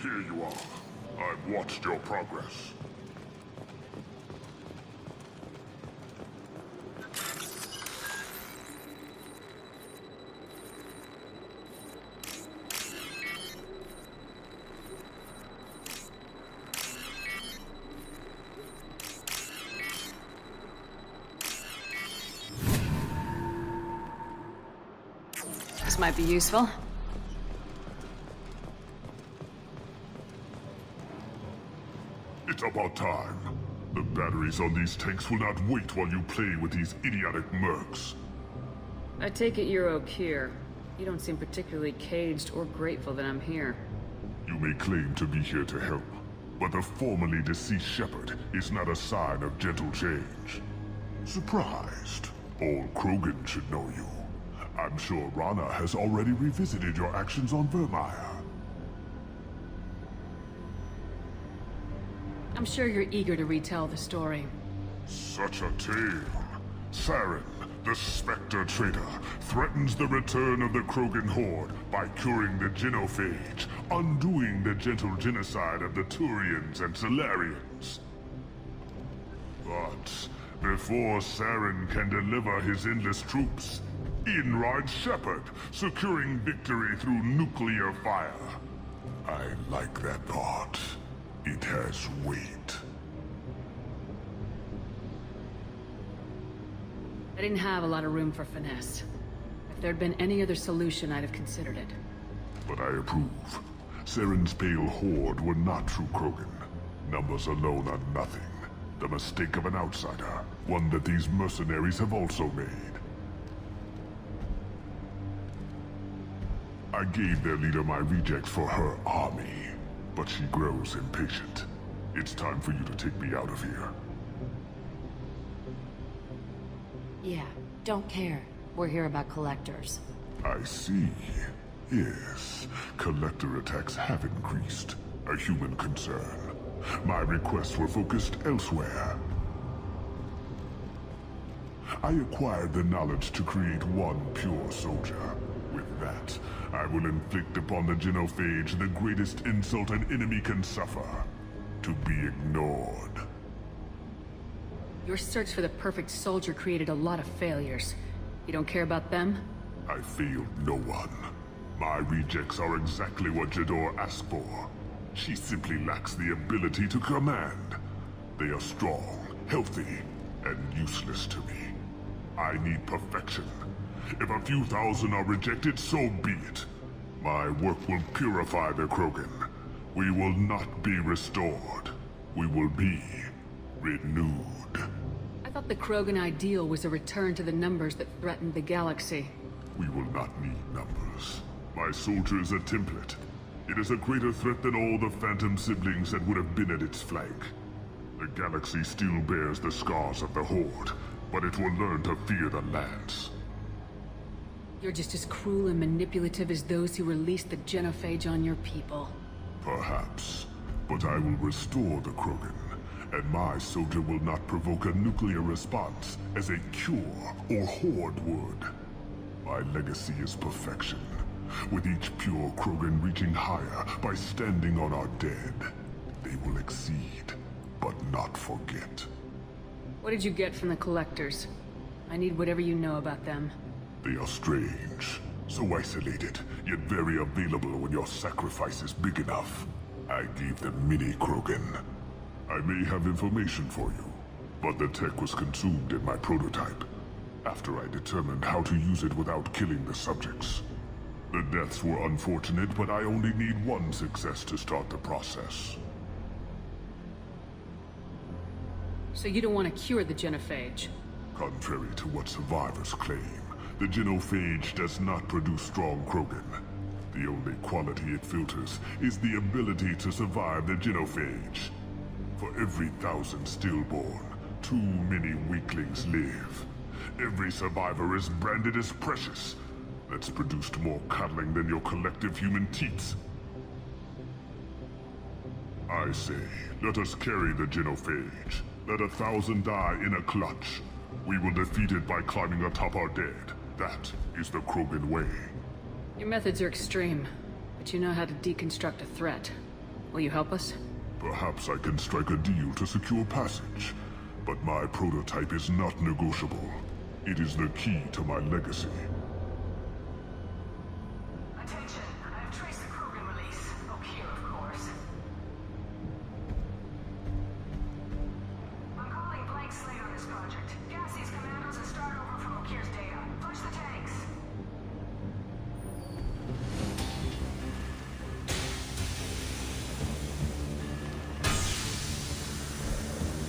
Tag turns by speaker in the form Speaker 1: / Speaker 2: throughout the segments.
Speaker 1: Here you are. I've watched your progress.
Speaker 2: This might be useful.
Speaker 1: It's about time. The batteries on these tanks will not wait while you play with these idiotic mercs.
Speaker 2: I take it you're Okir. You don't seem particularly caged or grateful that I'm here.
Speaker 1: You may claim to be here to help, but the formerly deceased shepherd is not a sign of gentle change. Surprised? All Krogan should know you. I'm sure Rana has already revisited your actions on Vermeer.
Speaker 2: I'm sure you're eager to retell the story.
Speaker 1: Such a tale. Saren, the Spectre Traitor, threatens the return of the Krogan horde by curing the genophage, undoing the gentle genocide of the Turians and Solarians. But before Saren can deliver his endless troops, in rides Shepard, securing victory through nuclear fire. I like that thought. It has weight.
Speaker 2: I didn't have a lot of room for finesse. If there'd been any other solution, I'd have considered it.
Speaker 1: But I approve. Saren's pale horde were not true Krogan. Numbers alone are nothing. The mistake of an outsider. One that these mercenaries have also made. I gave their leader my rejects for her army. But she grows impatient. It's time for you to take me out of here.
Speaker 3: Yeah, don't care. We're here about collectors.
Speaker 1: I see. Yes, collector attacks have increased. A human concern. My requests were focused elsewhere. I acquired the knowledge to create one pure soldier. With that, I will inflict upon the genophage the greatest insult an enemy can suffer. To be ignored.
Speaker 2: Your search for the perfect soldier created a lot of failures. You don't care about them?
Speaker 1: I failed no one. My rejects are exactly what Jador asked for. She simply lacks the ability to command. They are strong, healthy, and useless to me. I need perfection. If a few thousand are rejected, so be it. My work will purify the Krogan. We will not be restored. We will be renewed.
Speaker 2: I thought the Krogan ideal was a return to the numbers that threatened the galaxy.
Speaker 1: We will not need numbers. My soldier is a template. It is a greater threat than all the Phantom siblings that would have been at its flank. The galaxy still bears the scars of the Horde, but it will learn to fear the Lance.
Speaker 2: You're just as cruel and manipulative as those who released the genophage on your people.
Speaker 1: Perhaps. But I will restore the Krogan, and my soldier will not provoke a nuclear response as a cure or Horde would. My legacy is perfection, with each pure Krogan reaching higher by standing on our dead. They will exceed, but not forget.
Speaker 2: What did you get from the Collectors? I need whatever you know about them.
Speaker 1: They are strange, so isolated, yet very available when your sacrifice is big enough. I gave them mini Krogan. I may have information for you, but the tech was consumed in my prototype, after I determined how to use it without killing the subjects. The deaths were unfortunate, but I only need one success to start the process.
Speaker 2: So you don't want to cure the genophage?
Speaker 1: Contrary to what survivors claim, the genophage does not produce strong Krogan. The only quality it filters is the ability to survive the genophage. For every 1,000 stillborn, too many weaklings live. Every survivor is branded as precious. That's produced more cuddling than your collective human teats. I say, let us carry the genophage. Let 1,000 die in a clutch. We will defeat it by climbing atop our dead. That is the Krogan way.
Speaker 2: Your methods are extreme, but you know how to deconstruct a threat. Will you help us?
Speaker 1: Perhaps I can strike a deal to secure passage, but my prototype is not negotiable. It is the key to my legacy.
Speaker 4: Attention, I have traced the Krogan release. O'Kear, of course. I'm calling blank slate on this project. Gas these commandos and start over from O'Kear's data. Push the tanks.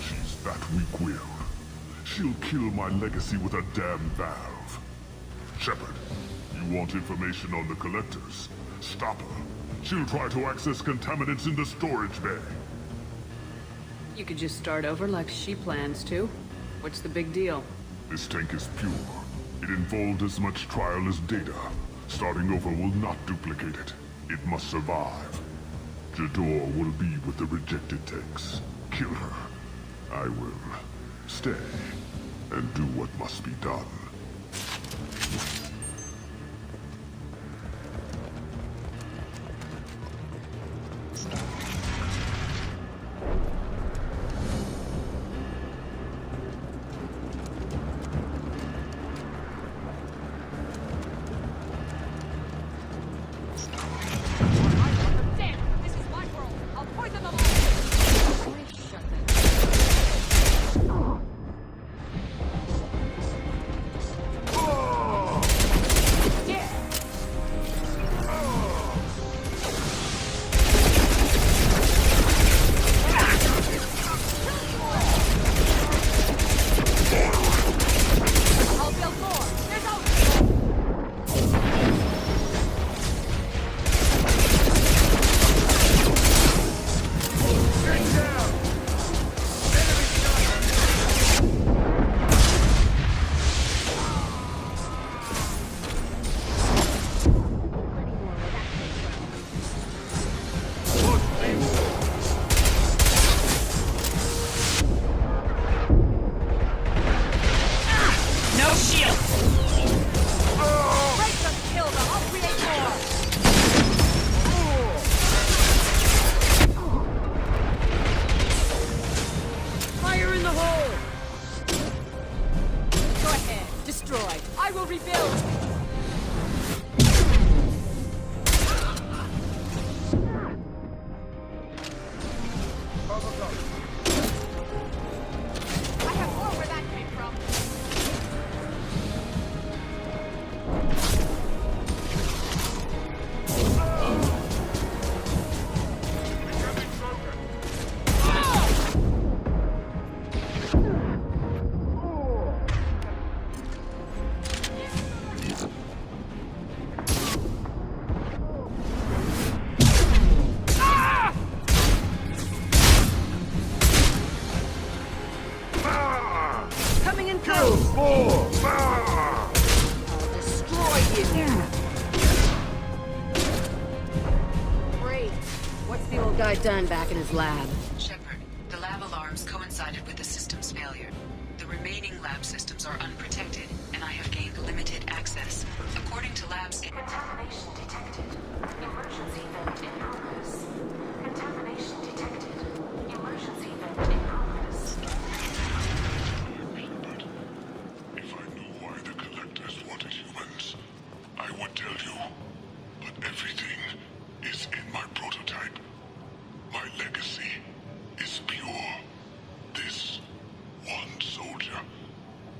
Speaker 1: She's that weak-willed. She'll kill my legacy with a damn valve. Shepard, you want information on the Collectors? Stop her. She'll try to access contaminants in the storage bay.
Speaker 2: You could just start over like she plans to. What's the big deal?
Speaker 1: This tank is pure. It involved as much trial as data. Starting over will not duplicate it. It must survive. Jador will be with the rejected tanks. Kill her. I will stay and do what must be done.
Speaker 4: Damn! This is my world! I'll poison them all! I'll build more! There's always... No shield! Break them, kill them, I'll create more!
Speaker 2: Fire in the hole!
Speaker 4: Go ahead, destroy. I will rebuild! I have more where that came from.
Speaker 2: Coming in close!
Speaker 1: Ah!
Speaker 2: Destroy you!
Speaker 3: Great. What's the old guy done back in his lab?
Speaker 5: Shepard, the lab alarms coincided with the system's failure. The remaining lab systems are unprotected, and I have gained limited access. According to labs...
Speaker 4: Contamination detected. Emergency vent in progress. Contamination detected. Emergency vent in progress.
Speaker 1: Shepard, if I knew why the Collectors wanted humans, I would tell you. But everything is in my prototype. My legacy is pure. This one soldier.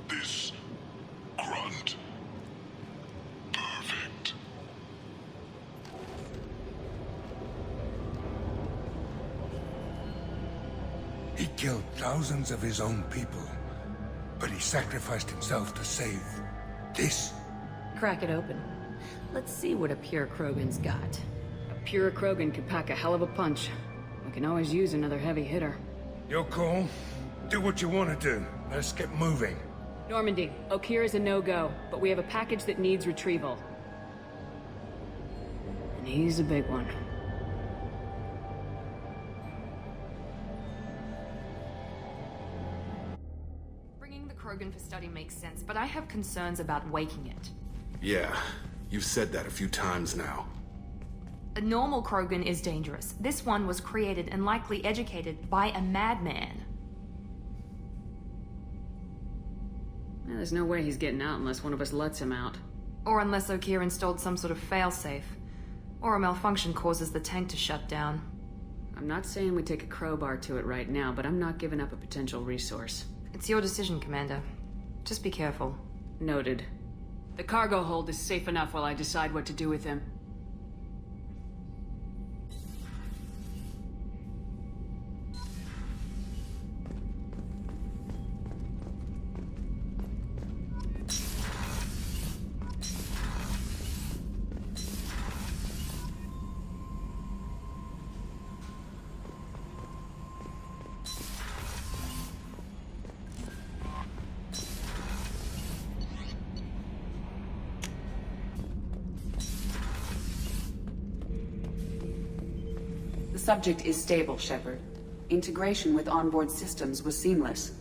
Speaker 1: This Grunt. Perfect.
Speaker 6: He killed thousands of his own people, but he sacrificed himself to save this.
Speaker 3: Crack it open. Let's see what a pure Krogan's got.
Speaker 2: A pure Krogan could pack a hell of a punch. We can always use another heavy hitter.
Speaker 6: Your call. Do what you want to do. Let's get moving.
Speaker 2: Normandy, O'Kear is a no-go, but we have a package that needs retrieval. And he's a big one.
Speaker 4: Bringing the Krogan for study makes sense, but I have concerns about waking it.
Speaker 7: Yeah, you've said that a few times now. A normal Krogan is dangerous. This one was created and likely educated by a madman.
Speaker 2: There's no way he's getting out unless one of us lets him out.
Speaker 7: Or unless Okeer installed some sort of failsafe. Or a malfunction causes the tank to shut down.
Speaker 2: I'm not saying we take a crowbar to it right now, but I'm not giving up a potential resource.
Speaker 7: It's your decision, Commander. Just be careful.
Speaker 2: Noted. The cargo hold is safe enough while I decide what to do with him.
Speaker 8: The subject is stable, Shepard. Integration with onboard systems was seamless.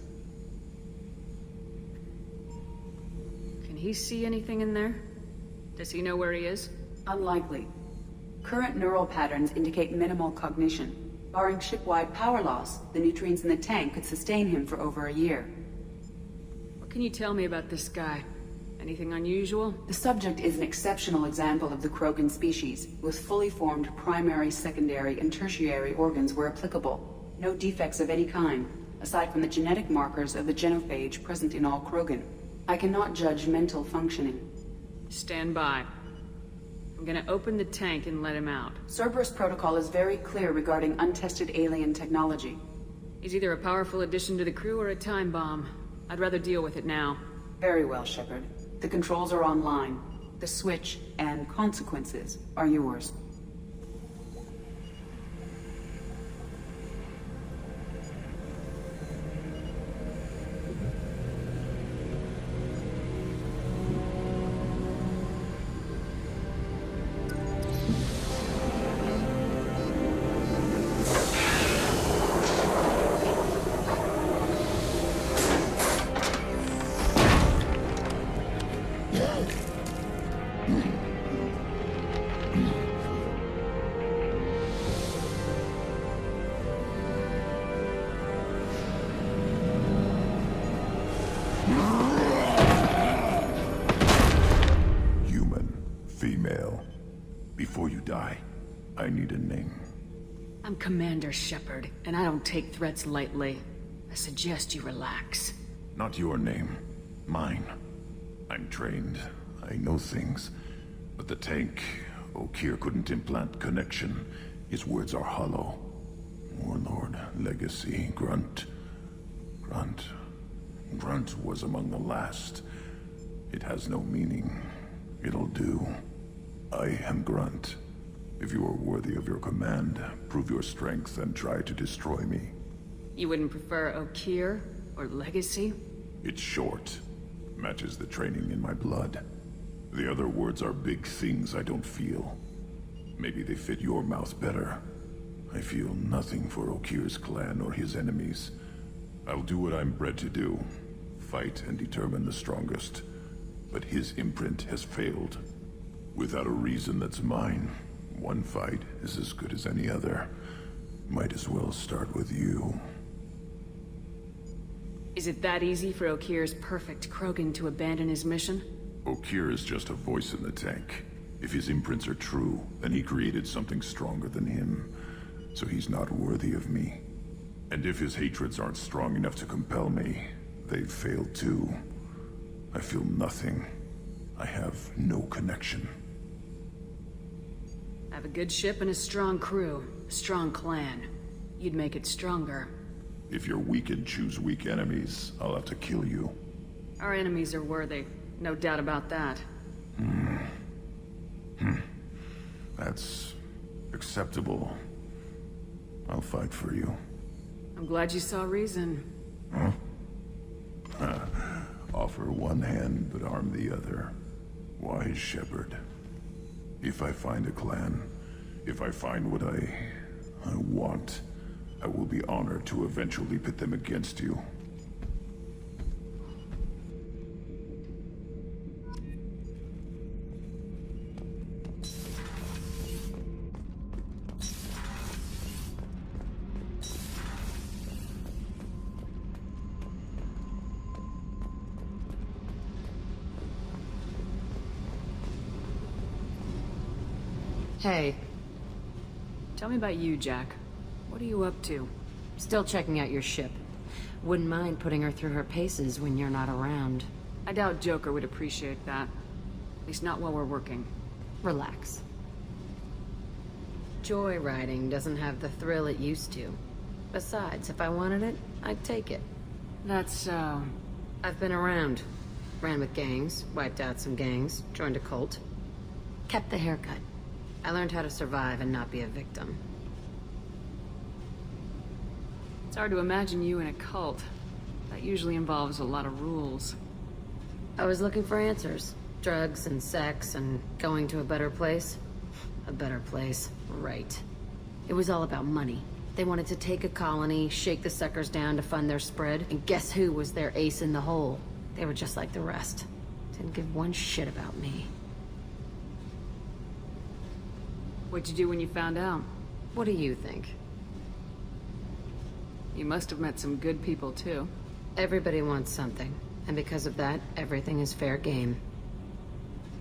Speaker 2: Can he see anything in there? Does he know where he is?
Speaker 8: Unlikely. Current neural patterns indicate minimal cognition. Barring ship-wide power loss, the nutrients in the tank could sustain him for over a year.
Speaker 2: What can you tell me about this guy? Anything unusual?
Speaker 8: The subject is an exceptional example of the Krogan species, with fully formed primary, secondary, and tertiary organs where applicable. No defects of any kind, aside from the genetic markers of the genophage present in all Krogan. I cannot judge mental functioning.
Speaker 2: Stand by. I'm gonna open the tank and let him out.
Speaker 8: Cerberus protocol is very clear regarding untested alien technology.
Speaker 2: He's either a powerful addition to the crew or a time bomb. I'd rather deal with it now.
Speaker 8: Very well, Shepard. The controls are online. The switch and consequences are yours.
Speaker 6: Female. Before you die, I need a name.
Speaker 2: I'm Commander Shepard, and I don't take threats lightly. I suggest you relax.
Speaker 6: Not your name. Mine. I'm trained. I know things. But the tank, Okeer couldn't implant connection. His words are hollow. Warlord, Legacy, Grunt. Grunt was among the last. It has no meaning. It'll do. I am Grunt. If you are worthy of your command, prove your strength and try to destroy me.
Speaker 2: You wouldn't prefer Okeer or Legacy?
Speaker 6: It's short. Matches the training in my blood. The other words are big things I don't feel. Maybe they fit your mouth better. I feel nothing for Okeer's clan or his enemies. I'll do what I'm bred to do. Fight and determine the strongest. But his imprint has failed. Without a reason that's mine, one fight is as good as any other. Might as well start with you.
Speaker 2: Is it that easy for Okeer's perfect Krogan to abandon his mission?
Speaker 6: Okeer is just a voice in the tank. If his imprints are true, then he created something stronger than him. So he's not worthy of me. And if his hatreds aren't strong enough to compel me, they've failed too. I feel nothing. I have no connection.
Speaker 2: Have a good ship and a strong crew. A strong clan. You'd make it stronger.
Speaker 6: If you're weak and choose weak enemies, I'll have to kill you.
Speaker 2: Our enemies are worthy. No doubt about that.
Speaker 6: That's acceptable. I'll fight for you.
Speaker 2: I'm glad you saw reason.
Speaker 6: Offer one hand, but arm the other. Wise Shepard. If I find a clan, if I find what I want, I will be honored to eventually pit them against you.
Speaker 3: Hey,
Speaker 2: Tell me about you, Jack. What are you up to?
Speaker 3: still checking out your ship. Wouldn't mind putting her through her paces when you're not around.
Speaker 2: I doubt Joker would appreciate that. At least not while we're working.
Speaker 3: Relax. Joyriding doesn't have the thrill it used to. Besides, if I wanted it, I'd take it.
Speaker 2: That's,
Speaker 3: I've been around. Ran with gangs, wiped out some gangs, joined a cult. Kept the haircut. I learned how to survive and not be a victim.
Speaker 2: it's hard to imagine you in a cult. That usually involves a lot of rules.
Speaker 3: I was looking for answers. Drugs and sex and going to a better place. A better place, right. It was all about money. They wanted to take a colony, shake the suckers down to fund their spread, and guess who was their ace in the hole? They were just like the rest. Didn't give one shit about me.
Speaker 2: What'd you do when you found out?
Speaker 3: What do you think?
Speaker 2: You must have met some good people, too.
Speaker 3: Everybody wants something, and because of that, everything is fair game.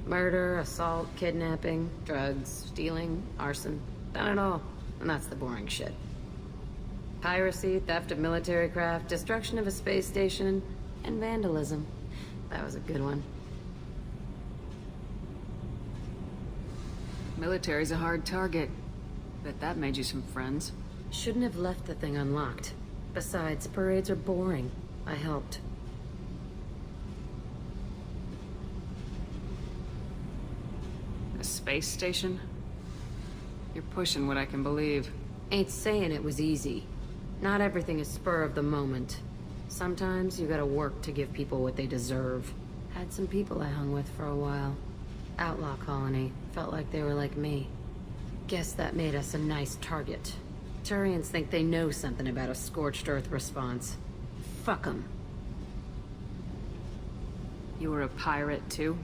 Speaker 3: Murder, assault, kidnapping, drugs, stealing, arson, done it all. And that's the boring shit. Piracy, theft of military craft, destruction of a space station, and vandalism. That was a good one.
Speaker 2: Military's a hard target. Bet that made you some friends.
Speaker 3: Shouldn't have left the thing unlocked. Besides, parades are boring. I helped.
Speaker 2: A space station? You're pushing what I can believe.
Speaker 3: Ain't saying it was easy. Not everything is spur of the moment. Sometimes you gotta work to give people what they deserve. Had some people I hung with for a while. Outlaw colony. Felt like they were like me. Guess that made us a nice target. Turians think they know something about a scorched earth response. Fuck 'em.
Speaker 2: You were a pirate, too?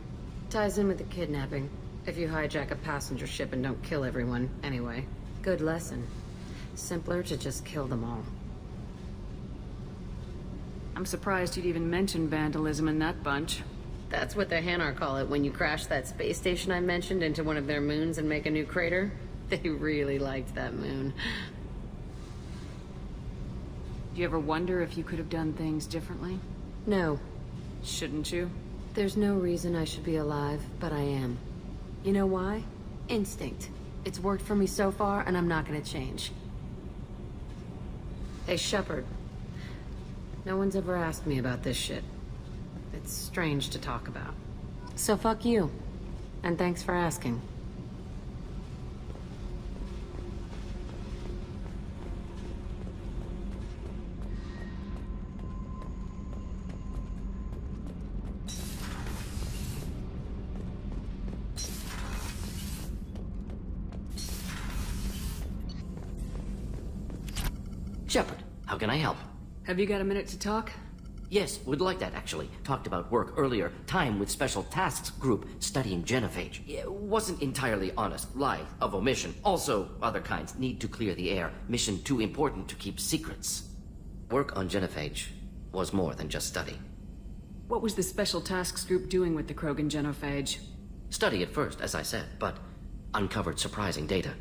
Speaker 3: Ties in with the kidnapping. If you hijack a passenger ship and don't kill everyone, anyway. Good lesson. Simpler to just kill them all.
Speaker 2: I'm surprised you'd even mention vandalism in that bunch.
Speaker 3: That's what the Hanar call it when you crash that space station I mentioned into one of their moons and make a new crater. They really liked that moon.
Speaker 2: Do you ever wonder if you could have done things differently?
Speaker 3: No,
Speaker 2: Shouldn't you?
Speaker 3: there's no reason I should be alive, but I am. You know why? Instinct. It's worked for me so far, and I'm not gonna change. Hey, Shepard. No one's ever asked me about this shit. It's strange to talk about. So fuck you. And thanks for asking.
Speaker 9: Shepard, how can I help?
Speaker 2: Have you got a minute to talk?
Speaker 9: Yes, would like that actually. Talked about work earlier. Time with Special Tasks Group studying genophage. It wasn't entirely honest. Lie of omission. Also, other kinds. Need to clear the air. Mission too important to keep secrets. Work on genophage was more than just study.
Speaker 2: What was the Special Tasks Group doing with the Krogan genophage?
Speaker 9: Study at first, as I said, but uncovered surprising data.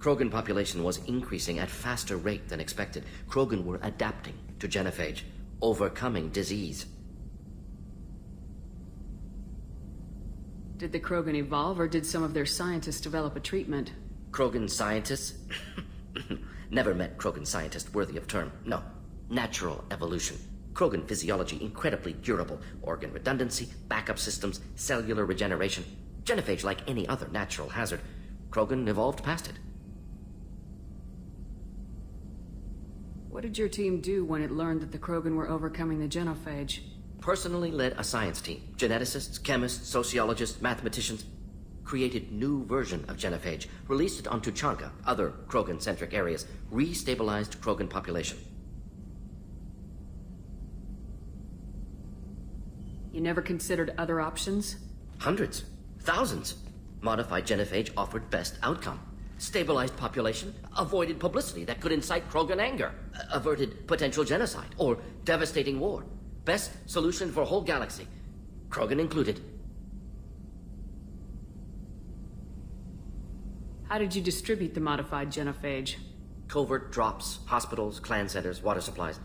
Speaker 9: Krogan population was increasing at faster rate than expected. Krogan were adapting to genophage, overcoming disease.
Speaker 2: Did the Krogan evolve, or did some of their scientists develop a treatment?
Speaker 9: Krogan scientists? Never met Krogan scientist worthy of term. No. Natural evolution. Krogan physiology incredibly durable. Organ redundancy, backup systems, cellular regeneration. Genophage like any other natural hazard. Krogan evolved past it.
Speaker 2: What did your team do when it learned that the Krogan were overcoming the genophage?
Speaker 9: Personally led a science team. Geneticists, chemists, sociologists, mathematicians. Created new version of genophage. Released it on Tuchanka, other Krogan-centric areas. Restabilized Krogan population.
Speaker 2: You never considered other options?
Speaker 9: Hundreds. Thousands. Modified genophage offered best outcome. Stabilized population, avoided publicity that could incite Krogan anger, averted potential genocide, or devastating war. Best solution for whole galaxy, Krogan included.
Speaker 2: How did you distribute the modified genophage?
Speaker 9: Covert drops, hospitals, clan centers, water supplies.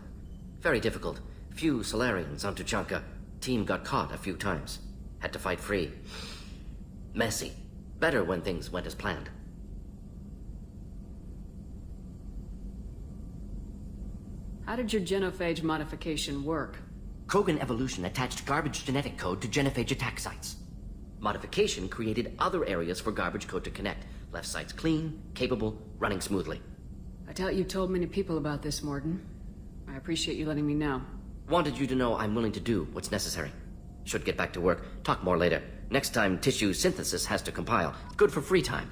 Speaker 9: Very difficult. Few Solarians on Tuchanka. Team got caught a few times. Had to fight free. Messy. Better when things went as planned.
Speaker 2: How did your genophage modification work?
Speaker 9: Krogan evolution attached garbage genetic code to genophage attack sites. Modification created other areas for garbage code to connect. Left sites clean, capable, running smoothly.
Speaker 2: I doubt you told many people about this, Morden. I appreciate you letting me know.
Speaker 9: Wanted you to know I'm willing to do what's necessary. Should get back to work. Talk more later. Next time tissue synthesis has to compile. Good for free time.